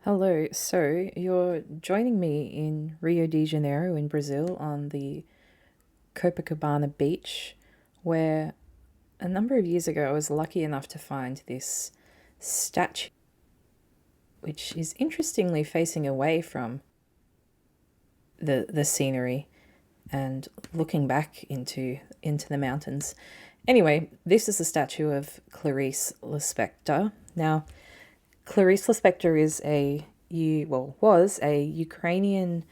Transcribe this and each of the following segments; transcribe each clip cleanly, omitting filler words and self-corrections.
Hello, so you're joining me in Rio de Janeiro in Brazil on the Copacabana beach, where a number of years ago I was lucky enough to find this statue, which is interestingly facing away from the scenery and looking back into the mountains. Anyway, this is a statue of Clarice Lispector. Now, Clarice Lispector is was a Ukrainian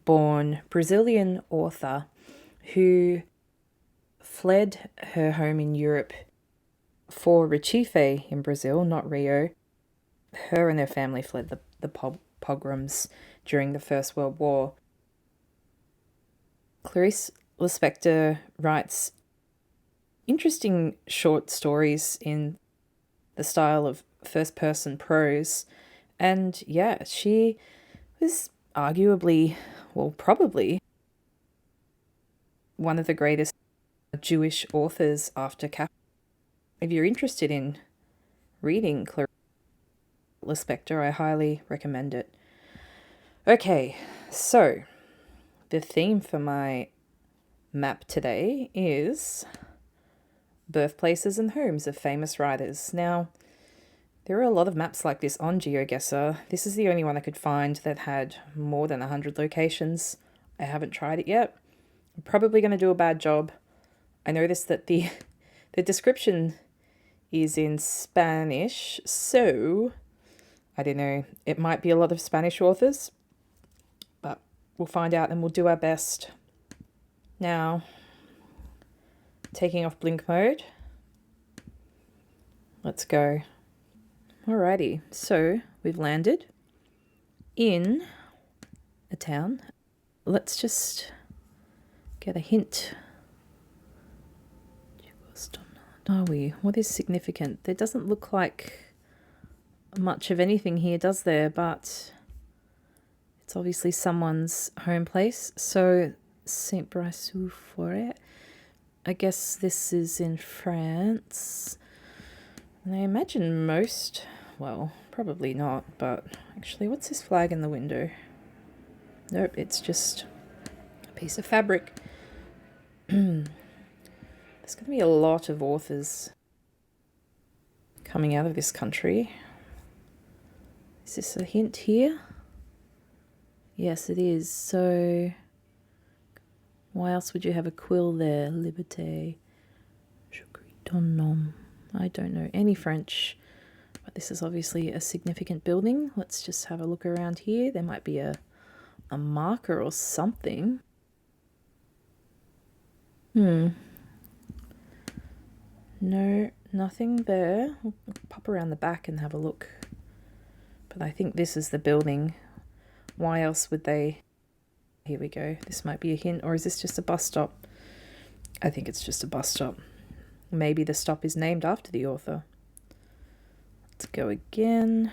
born Brazilian author who fled her home in Europe for Recife in Brazil, not Rio. Her and her family fled the pogroms during the First World War. Clarice Lispector writes interesting short stories in the style of first person prose. And yeah, she was arguably, well, probably one of the greatest Jewish authors after Cap. If you're interested in reading Clarice Lispector, I highly recommend it. Okay, so the theme for my map today is birthplaces and homes of famous writers. Now, there are a lot of maps like this on Geoguessr. This is the only one I could find that had more than 100 locations. I haven't tried it yet. I'm probably going to do a bad job. I noticed that the description is in Spanish, so I don't know. It might be a lot of Spanish authors, but we'll find out and we'll do our best. Now, taking off blink mode. Let's go. Alrighty, so we've landed in a town. Let's just get a hint. Are we? What is significant? There doesn't look like much of anything here, does there? But it's obviously someone's home place. So Saint Brasou Forêt. I guess this is in France. And I imagine most, well, probably not, but actually, what's this flag in the window? Nope, it's just a piece of fabric. There's going to be a lot of authors coming out of this country. Is this a hint here? Yes, it is. So, why else would you have a quill there? Liberté. Je crie ton nom. I don't know any French, but this is obviously a significant building. Let's just have a look around here. There might be a marker or something. No, nothing there. We'll pop around the back and have a look. But I think this is the building. Why else would they... Here we go. This might be a hint. Or is this just a bus stop? I think it's just a bus stop. Maybe the stop is named after the author. Let's go again.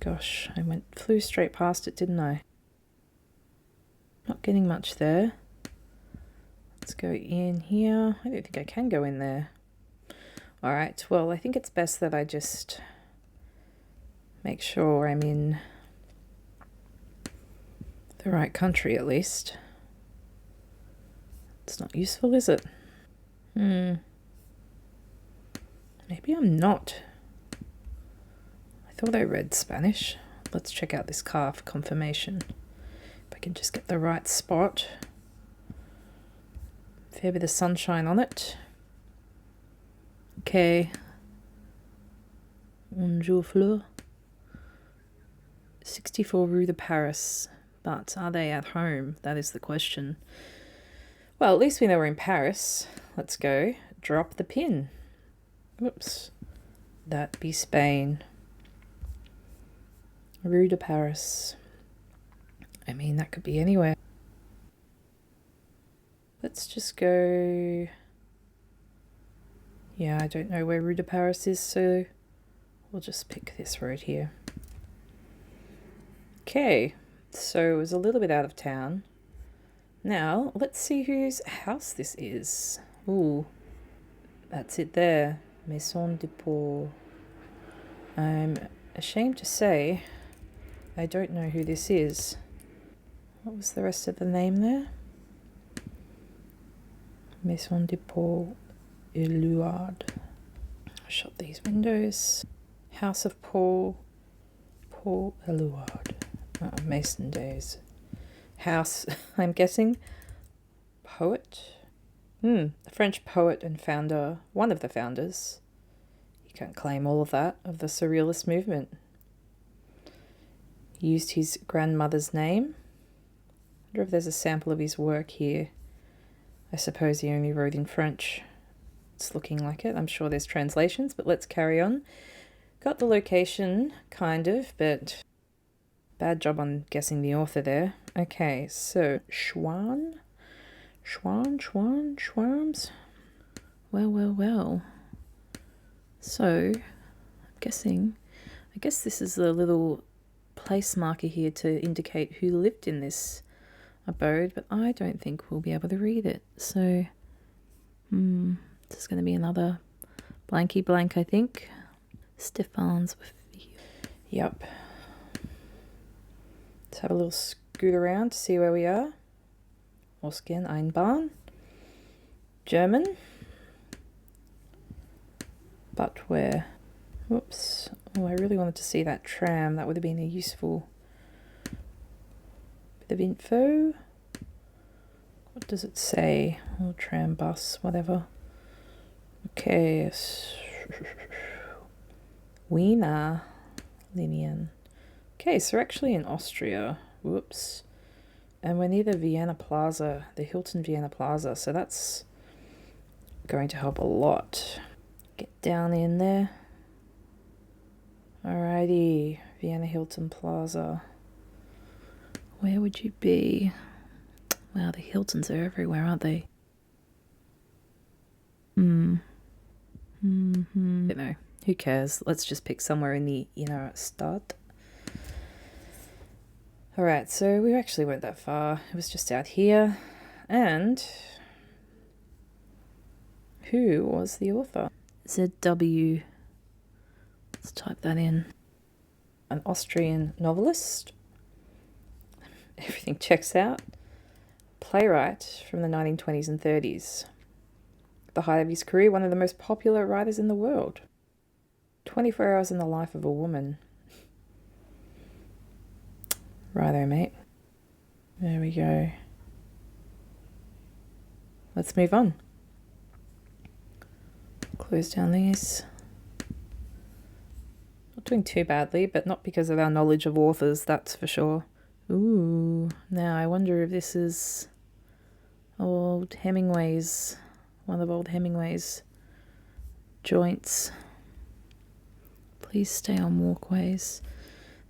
Gosh, I flew straight past it, didn't I? Not getting much there. Let's go in here. I don't think I can go in there. Alright, well, I think it's best that I just make sure I'm in the right country at least. It's not useful, is it? Maybe I'm not. I thought I read Spanish. Let's check out this car for confirmation. If I can just get the right spot. Fair bit of sunshine on it. Okay. Bonjour, Fleur. 64 Rue de Paris. But are they at home? That is the question. Well, at least we know we're in Paris. Let's go. Drop the pin. Whoops. That be Spain. Rue de Paris. I mean, that could be anywhere. Let's just go... Yeah, I don't know where Rue de Paris is, so we'll just pick this road here. Okay, so it was a little bit out of town. Now, let's see whose house this is. Ooh, that's it there. Maison de Paul. I'm ashamed to say I don't know who this is. What was the rest of the name there? Maison de Paul Eluard. Shut these windows. House of Paul Eluard. Mason days. House, I'm guessing. Poet? A French poet and founder, one of the founders. You can't claim all of that, of the Surrealist movement. He used his grandmother's name. I wonder if there's a sample of his work here. I suppose he only wrote in French. It's looking like it. I'm sure there's translations, but let's carry on. Got the location, kind of, but bad job on guessing the author there. Okay, so Schwarms? Well. So, I guess this is the little place marker here to indicate who lived in this abode, but I don't think we'll be able to read it. So, this is going to be another blanky blank, I think. Stefan's with you. Yep. Let's have a little scoot around to see where we are. Ausgen Einbahn. German. But where? Whoops. Oh, I really wanted to see that tram. That would have been a useful bit of info. What does it say? Oh, tram, bus, whatever. Okay. Wiener Linien. Okay, so we're actually in Austria. Whoops. And we're near the Vienna Plaza, the Hilton Vienna Plaza, so that's going to help a lot. Get down in there. Alrighty, Vienna Hilton Plaza. Where would you be? Wow, the Hiltons are everywhere, aren't they? Don't know. Who cares? Let's just pick somewhere in the inner Stadt. Alright, so we actually weren't that far. It was just out here. And who was the author? ZW. Let's type that in. An Austrian novelist. Everything checks out. Playwright from the 1920s and 30s. At the height of his career, one of the most popular writers in the world. 24 Hours in the Life of a Woman. Righto, mate. There we go. Let's move on. Close down these. Not doing too badly, but not because of our knowledge of authors, that's for sure. Ooh, now I wonder if this is old Hemingway's, one of old Hemingway's joints. Please stay on walkways.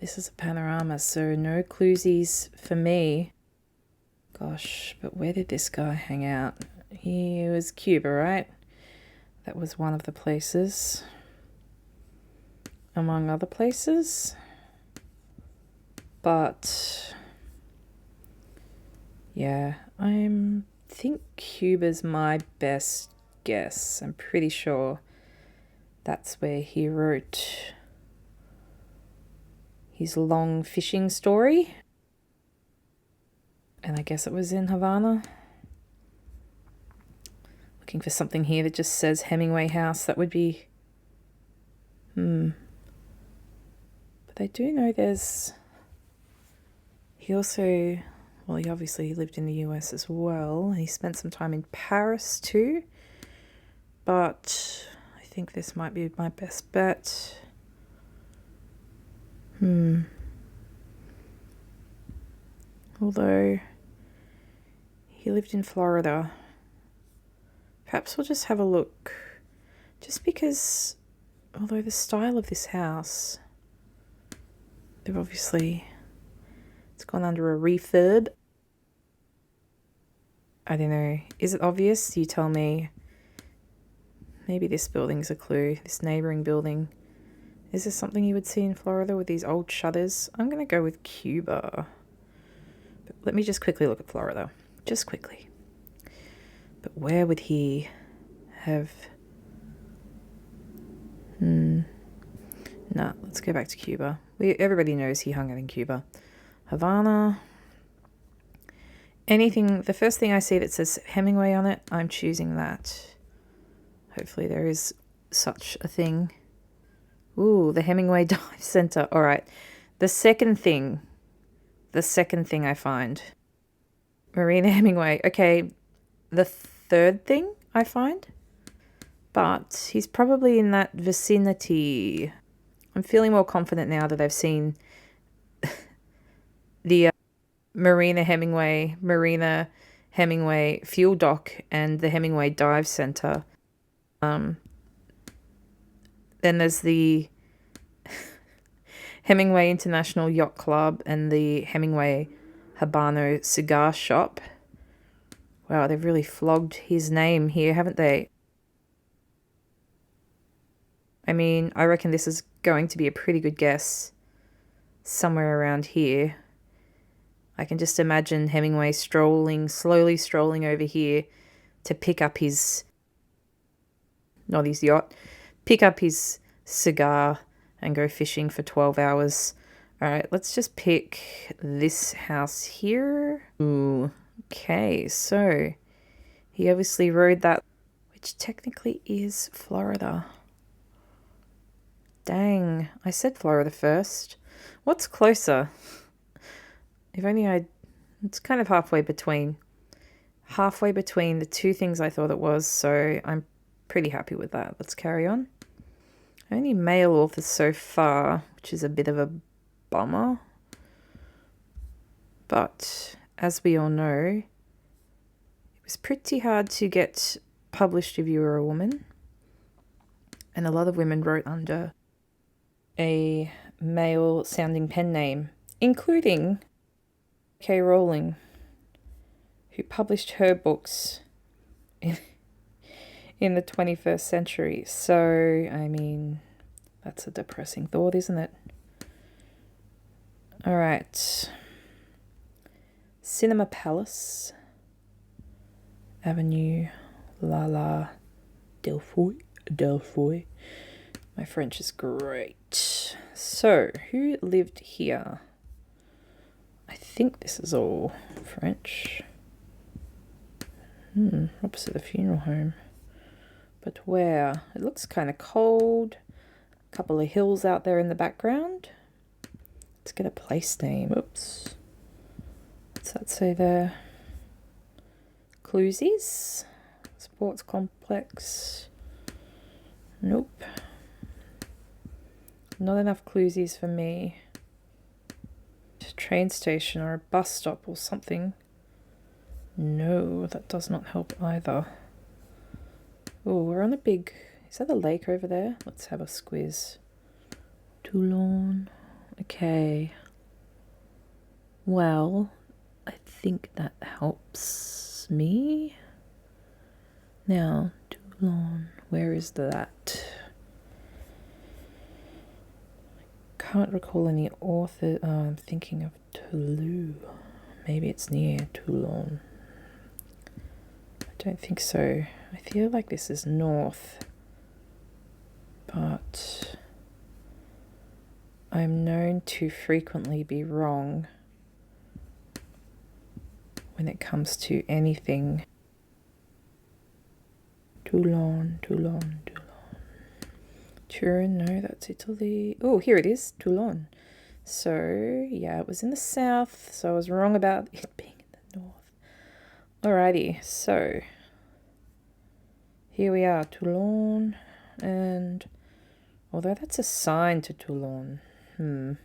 This is a panorama, so no cluesies for me. Gosh, but where did this guy hang out? He was Cuba, right? That was one of the places. Among other places. But yeah, I think Cuba's my best guess. I'm pretty sure that's where he wrote his long fishing story. And I guess it was in Havana. Looking for something here that just says Hemingway House. That would be... But I do know there's... He also... Well, he obviously lived in the US as well. He spent some time in Paris too. But I think this might be my best bet. Although he lived in Florida. Perhaps we'll just have a look. Just because, although the style of this house, they've obviously, it's gone under a refurb. I don't know. Is it obvious? You tell me. Maybe this building's a clue. This neighboring building. Is this something you would see in Florida with these old shutters? I'm going to go with Cuba. But let me just quickly look at Florida. Just quickly. But where would he have... Nah, let's go back to Cuba. Everybody knows he hung out in Cuba. Havana. Anything, the first thing I see that says Hemingway on it, I'm choosing that. Hopefully there is such a thing. Ooh, the Hemingway Dive Center. All right. The second thing I find. Marina Hemingway. Okay, the third thing I find. But he's probably in that vicinity. I'm feeling more confident now that I've seen the Marina Hemingway fuel dock and the Hemingway Dive Center. Then there's the Hemingway International Yacht Club and the Hemingway Habano Cigar Shop. Wow, they've really flogged his name here, haven't they? I mean, I reckon this is going to be a pretty good guess. Somewhere around here. I can just imagine Hemingway slowly strolling over here to pick up his, not his yacht, pick up his cigar and go fishing for 12 hours. All right, let's just pick this house here. Ooh, okay, so he obviously rode that, which technically is Florida. Dang, I said Florida first. What's closer? If only it's kind of halfway between the two things I thought it was, so I'm pretty happy with that. Let's carry on. Only male authors so far, which is a bit of a bummer. But as we all know, it was pretty hard to get published if you were a woman. And a lot of women wrote under a male sounding pen name, including K. Rowling, who published her books in the 21st century. So, I mean, that's a depressing thought, isn't it? All right. Cinema Palace, Avenue La Delfoy. My French is great. So, who lived here? I think this is all French. Opposite the funeral home. But where? It looks kind of cold. A couple of hills out there in the background. Let's get a place name. Oops. What's that say there? Clusies? Sports complex. Nope. Not enough cluesies for me. Train station or a bus stop or something. No, that does not help either. Oh, we're on a big... Is that a lake over there? Let's have a squiz. Toulon. Okay. Well, I think that helps me. Now, Toulon. Where is that? Can't recall any author. I'm thinking of Toulouse. Maybe it's near Toulon. I don't think so. I feel like this is north, but I'm known to frequently be wrong when it comes to anything. Toulon. Turin, no, that's Italy. Oh, here it is, Toulon. So, yeah, it was in the south, so I was wrong about it being in the north. Alrighty, so here we are, Toulon, and although that's a sign to Toulon, and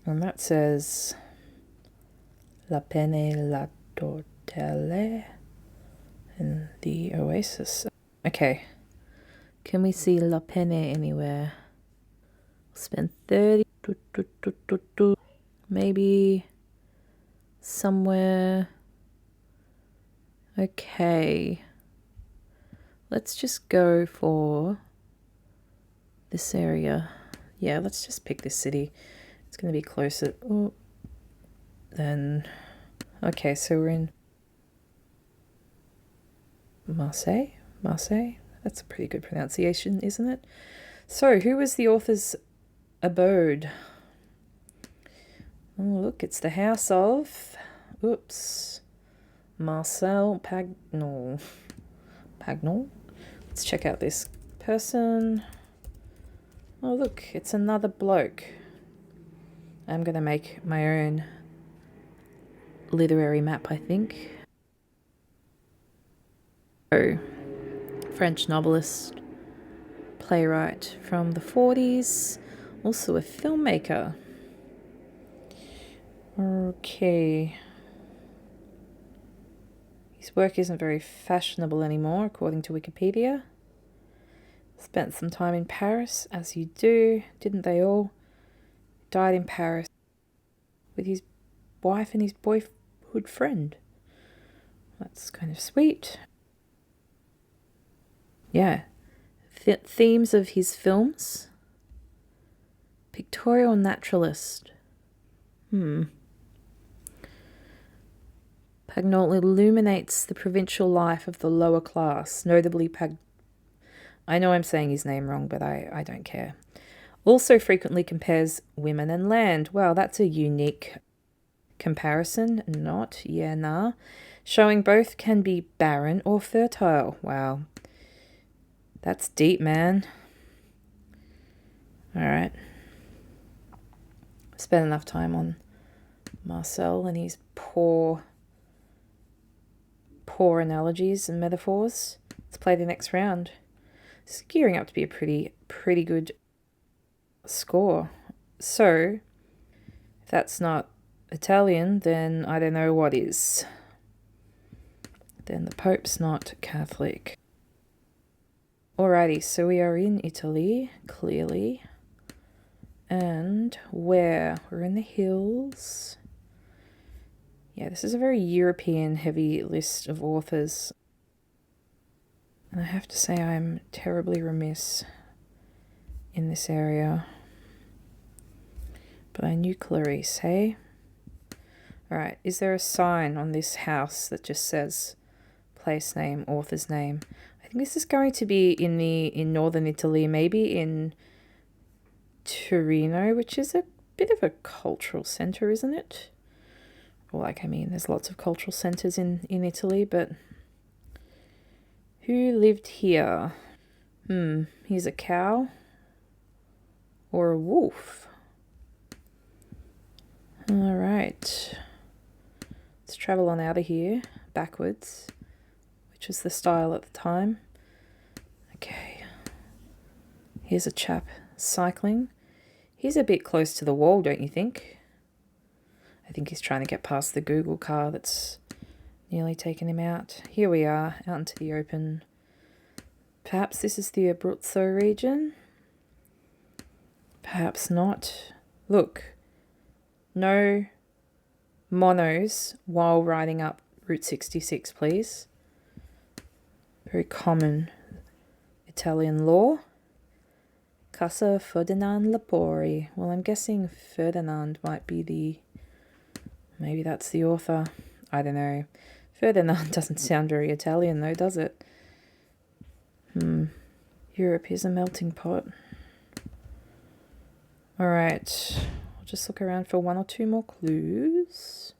that says La Penne La Tortelle and the Oasis. Okay. Can we see La Penne anywhere? Spend 30, maybe somewhere. Okay. Let's just go for this area. Yeah, let's just pick this city. It's going to be closer. Oh, then, okay, so we're in Marseille. That's a pretty good pronunciation, isn't it? So, who was the author's abode? Oh, look, it's the house of... Oops. Marcel Pagnol. Pagnol? Let's check out this person. Oh, look, it's another bloke. I'm going to make my own literary map, I think. Oh, French novelist, playwright from the 40s, also a filmmaker. Okay. His work isn't very fashionable anymore, according to Wikipedia. Spent some time in Paris, as you do, didn't they all? Died in Paris with his wife and his boyhood friend. That's kind of sweet. Yeah. Themes of his films. Pictorial naturalist. Pagnol illuminates the provincial life of the lower class, notably I know I'm saying his name wrong, but I don't care. Also frequently compares women and land. Wow, that's a unique comparison. Not, yeah, nah. Showing both can be barren or fertile. Wow. That's deep, man. Alright. Spent enough time on Marcel and his poor analogies and metaphors. Let's play the next round. It's gearing up to be a pretty good score. So, if that's not Italian, then I don't know what is. Then the Pope's not Catholic. Alrighty, so we are in Italy, clearly. And where? We're in the hills. Yeah, this is a very European-heavy list of authors. And I have to say I'm terribly remiss in this area. But I knew Clarice, hey? Alright, is there a sign on this house that just says place name, author's name? I think this is going to be in northern Italy, maybe in Torino, which is a bit of a cultural centre, isn't it? Or there's lots of cultural centres in Italy, but who lived here? Here's a cow or a wolf. Alright. Let's travel on out of here, backwards, which was the style at the time. Okay. Here's a chap cycling. He's a bit close to the wall, don't you think? I think he's trying to get past the Google car that's nearly taken him out. Here we are, out into the open. Perhaps this is the Abruzzo region? Perhaps not. Look, no monos while riding up Route 66, please. Very common Italian law. Casa Ferdinand Lapori. Well, I'm guessing Ferdinand might be maybe that's the author. I don't know. Ferdinand doesn't sound very Italian though, does it? Europe is a melting pot. Alright. I'll just look around for one or two more clues.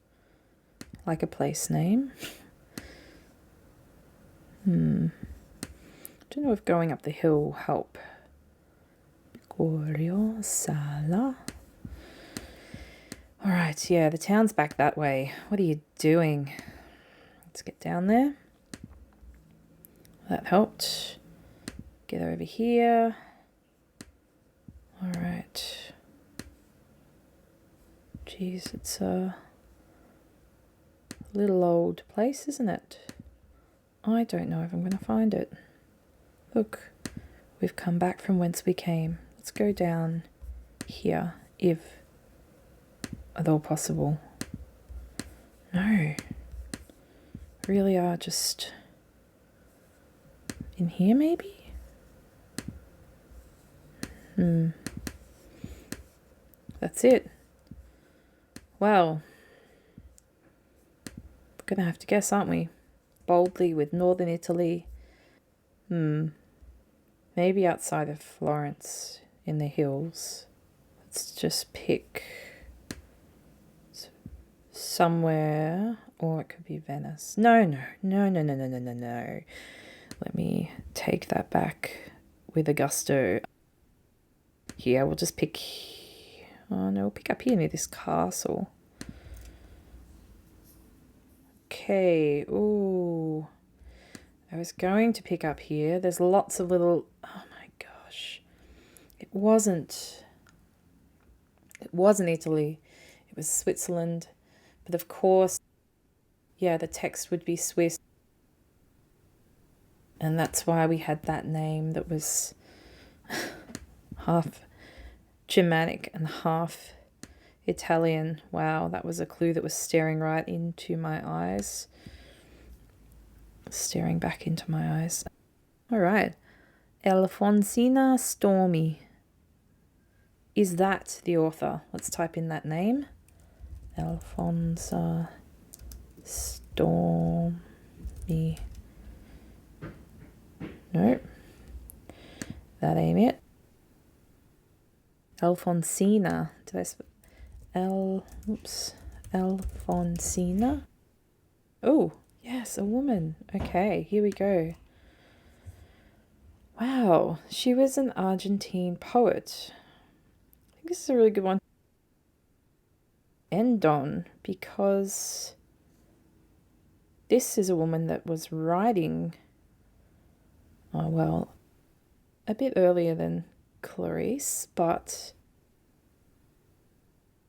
Like a place name. Don't know if going up the hill will help. Picorio, Sala. Alright, yeah, the town's back that way. What are you doing? Let's get down there. That helped. Get over here. Alright. Jeez, it's a little old place, isn't it? I don't know if I'm going to find it. Look, we've come back from whence we came. Let's go down here, if at all possible. No. Really are just in here, maybe? That's it. Well, we're gonna have to guess, aren't we? Boldly with northern Italy. maybe outside of Florence in the hills. Let's just pick somewhere, or it could be Venice. No. Let me take that back with a gusto. Here, we'll just pick, oh no, we'll pick up here near this castle. Okay, ooh. I was going to pick up here. There's lots of little, oh my gosh. It wasn't Italy. It was Switzerland. But of course, yeah, the text would be Swiss. And that's why we had that name that was half Germanic and half Italian. Wow, that was a clue that was staring right into my eyes. Staring back into my eyes. All right. Alfonsina Stormi. Is that the author? Let's type in that name. Alfonsa Stormi. Nope. That ain't it. Alfonsina. Did I spell Alfonsina? Oh, yes, a woman. Okay, here we go. Wow, she was an Argentine poet. I think this is a really good one to end on, because this is a woman that was writing, oh well, a bit earlier than Clarice, but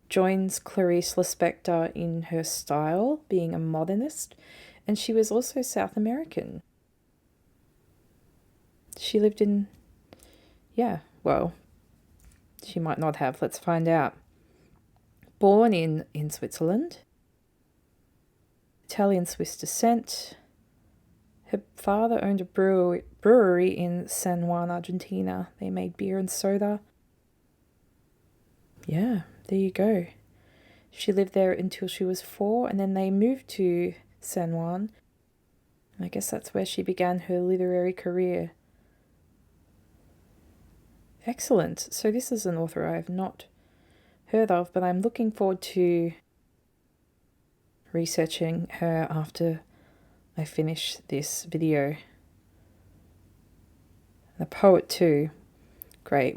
joins Clarice Lispector in her style, being a modernist, and she was also South American. She lived in, yeah, well, she might not have, let's find out. Born in Switzerland, Italian-Swiss descent. Her father owned a brewery in San Juan, Argentina. They made beer and soda. Yeah, there you go. She lived there until she was 4, and then they moved to San Juan. I guess that's where she began her literary career. Excellent. So this is an author I have not heard of, but I'm looking forward to researching her after I finish this video. The poet too. Great.